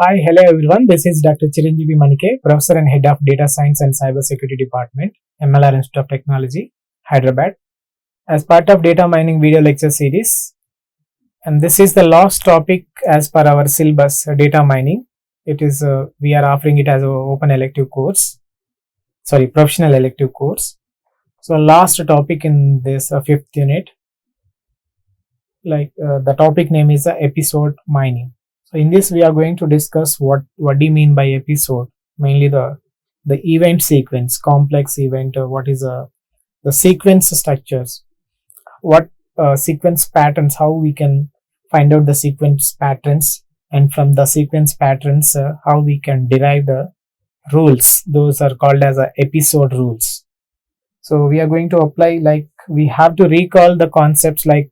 Hi, hello everyone. This is Dr. Chiranjeevi Manike, Professor and Head of Data Science and Cybersecurity Department, MLR Institute of Technology, Hyderabad, as part of Data Mining video lecture series. And this is the last topic as per our syllabus, data mining. We are offering it as an open elective course, professional elective course. So last topic in this fifth unit, the topic name is episode mining. So in this we are going to discuss what do you mean by episode, mainly the event sequence, complex event, what is the sequence structures, what sequence patterns, how we can find out the sequence patterns, and from the sequence patterns how we can derive the rules. Those are called as episode rules. So we are going to apply, we have to recall the concepts like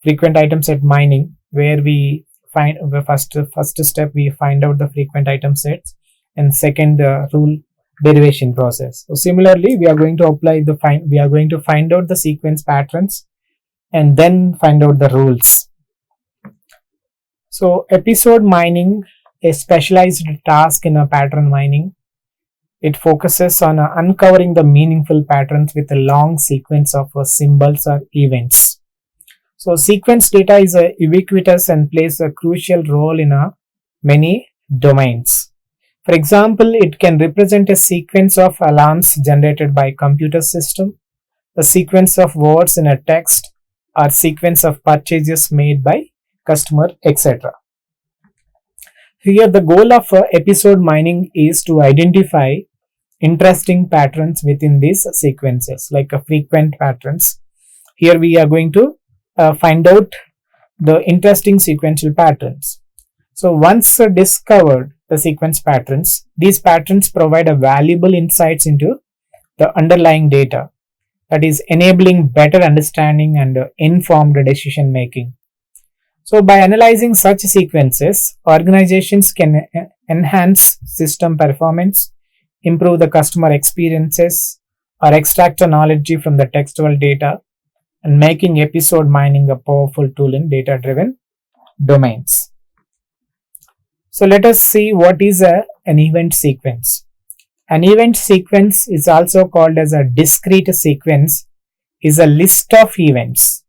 frequent item set mining, where we find the first step, we find out the frequent item sets, and second rule derivation process. So similarly, we are going to apply we are going to find out the sequence patterns and then find out the rules. So episode mining, a specialized task in a pattern mining. It focuses on uncovering the meaningful patterns with a long sequence of symbols or events. So sequence data is ubiquitous and plays a crucial role in many domains. For example, it can represent a sequence of alarms generated by computer system, a sequence of words in a text, or sequence of purchases made by customer, etc. Here the goal of episode mining is to identify interesting patterns within these sequences, like frequent patterns. Here we are going to find out the interesting sequential patterns. So once discovered the sequence patterns, these patterns provide a valuable insights into the underlying data, that is enabling better understanding and informed decision making. So by analyzing such sequences, organizations can enhance system performance, improve the customer experiences, or extract the knowledge from the textual data, and making episode mining a powerful tool in data-driven domains. So let us see what is an event sequence. An event sequence is also called as a discrete sequence, is a list of events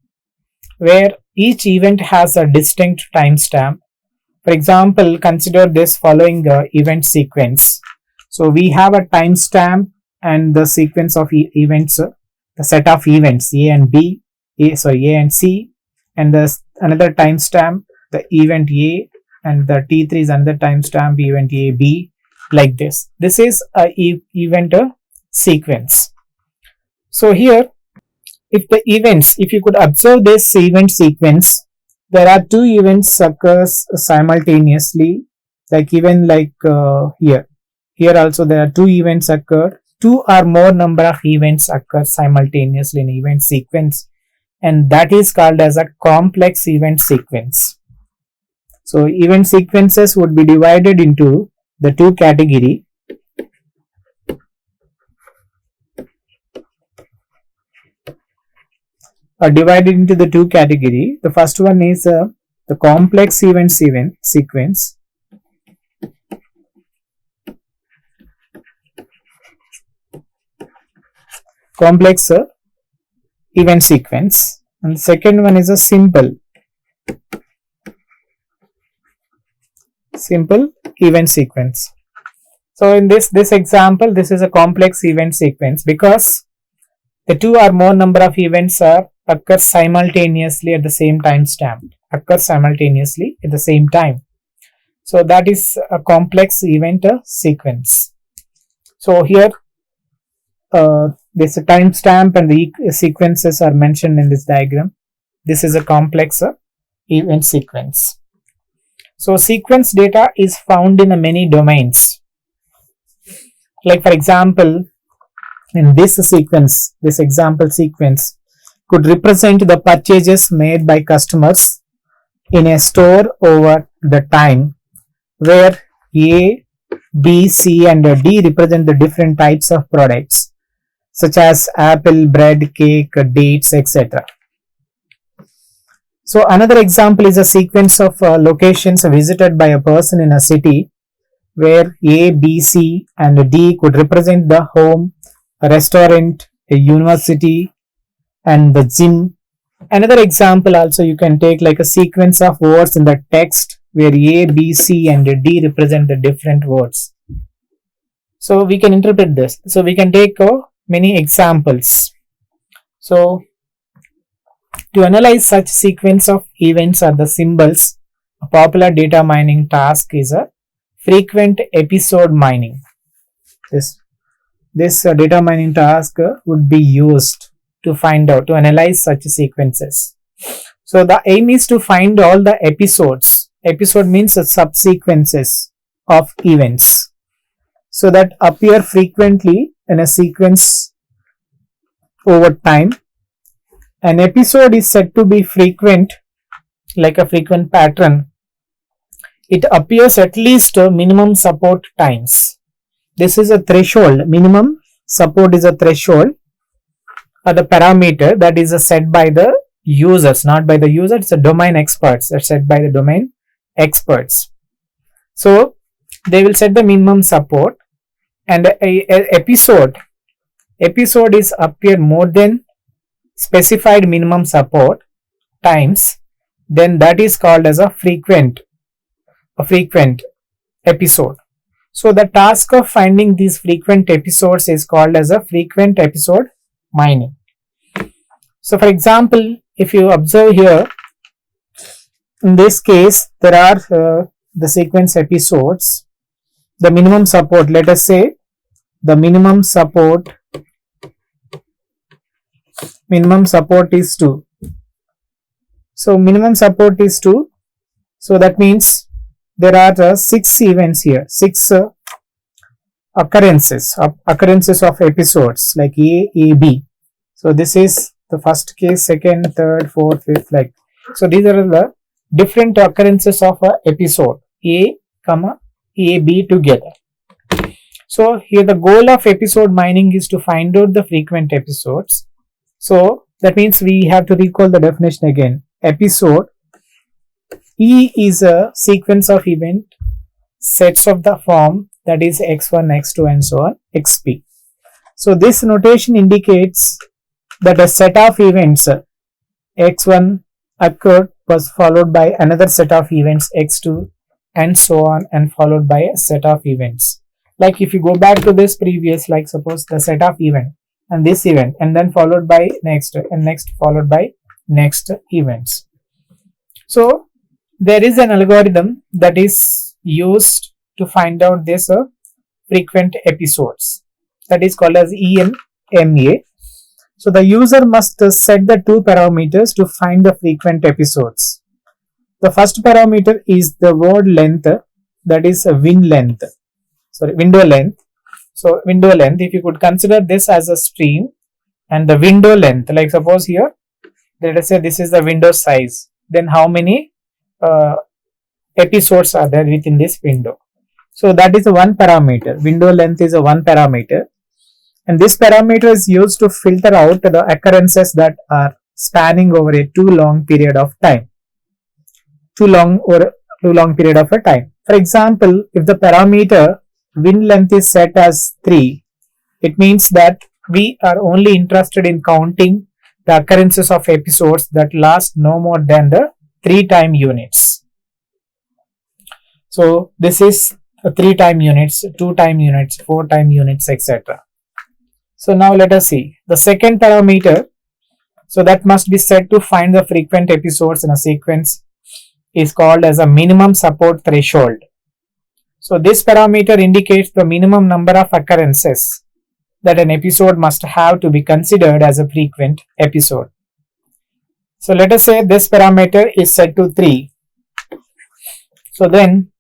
where each event has a distinct timestamp. For example, consider this following event sequence. So we have a timestamp and the sequence of events, the set of events A and C, and there's another timestamp, the event A, and the T3 is another timestamp, event A, B, like this. This is a event sequence. So here, if you could observe this event sequence, there are two events occurs simultaneously, here also there are two events occur. Two or more number of events occur simultaneously in event sequence, and that is called as a complex event sequence. So event sequences would be divided into the two categories. The first one is the complex event sequence. Complex event sequence, and the second one is a simple event sequence. So in this example, this is a complex event sequence because the two or more number of events occur simultaneously at the same timestamp, So that is a complex event sequence. So here this timestamp and the sequences are mentioned in this diagram. This is a complex event sequence. So sequence data is found in many domains. Like for example, in this example sequence could represent the purchases made by customers in a store over the time, where A, B, C, and D represent the different types of products, such as apple, bread, cake, dates, etc. So another example is a sequence of locations visited by a person in a city where A, B, C and D could represent the home, a restaurant, a university and the gym. Another example also you can take like a sequence of words in the text where A, B, C and D represent the different words. So we can interpret this. So we can take many examples. So to analyze such sequence of events or the symbols, a popular data mining task is a frequent episode mining. This data mining task would be used to analyze such sequences. So the aim is to find all the episodes. Episode means subsequences of events, so that appear frequently in a sequence over time. An episode is said to be frequent, like a frequent pattern. It appears at least minimum support times. This is a threshold. Minimum support is a threshold or the parameter that is set by the users, not by the user. It's a domain experts. That's set by the domain experts. So they will set the minimum support, and a episode is appear more than specified minimum support times, then that is called as a frequent episode. So the task of finding these frequent episodes is called as a frequent episode mining. So for example, if you observe here, in this case there are the sequence episodes. The minimum support, let us say the minimum support is 2. So minimum support is 2. So that means there are 6 events here, 6 occurrences of episodes like A, B. So this is the first case, second, third, fourth, fifth, like. So these are the different occurrences of an episode A, B together. So here the goal of episode mining is to find out the frequent episodes. So that means we have to recall the definition again. Episode, E is a sequence of event sets of the form that is x1, x2 and so on, xp. So this notation indicates that a set of events x1 occurred was followed by another set of events x2 and so on, and followed by a set of events. Like if you go back to this previous, like suppose the set of event and this event, and then followed by next and next followed by next events. So there is an algorithm that is used to find out this frequent episodes, that is called as ENMA. So the user must set the 2 parameters to find the frequent episodes. The first parameter is the word length, that is a window length. So window length, if you could consider this as a stream, and the window length, like suppose here, let us say this is the window size, then how many episodes are there within this window. So that is a one parameter. Window length is a one parameter, and this parameter is used to filter out the occurrences that are spanning over a too long period of time. Too long period of a time. For example, if the parameter wind length is set as 3, it means that we are only interested in counting the occurrences of episodes that last no more than the 3 time units. So this is 3 time units, 2 time units, 4 time units, etc. So now let us see the second parameter. So that must be set to find the frequent episodes in a sequence is called as a minimum support threshold. So this parameter indicates the minimum number of occurrences that an episode must have to be considered as a frequent episode. So let us say this parameter is set to 3. So then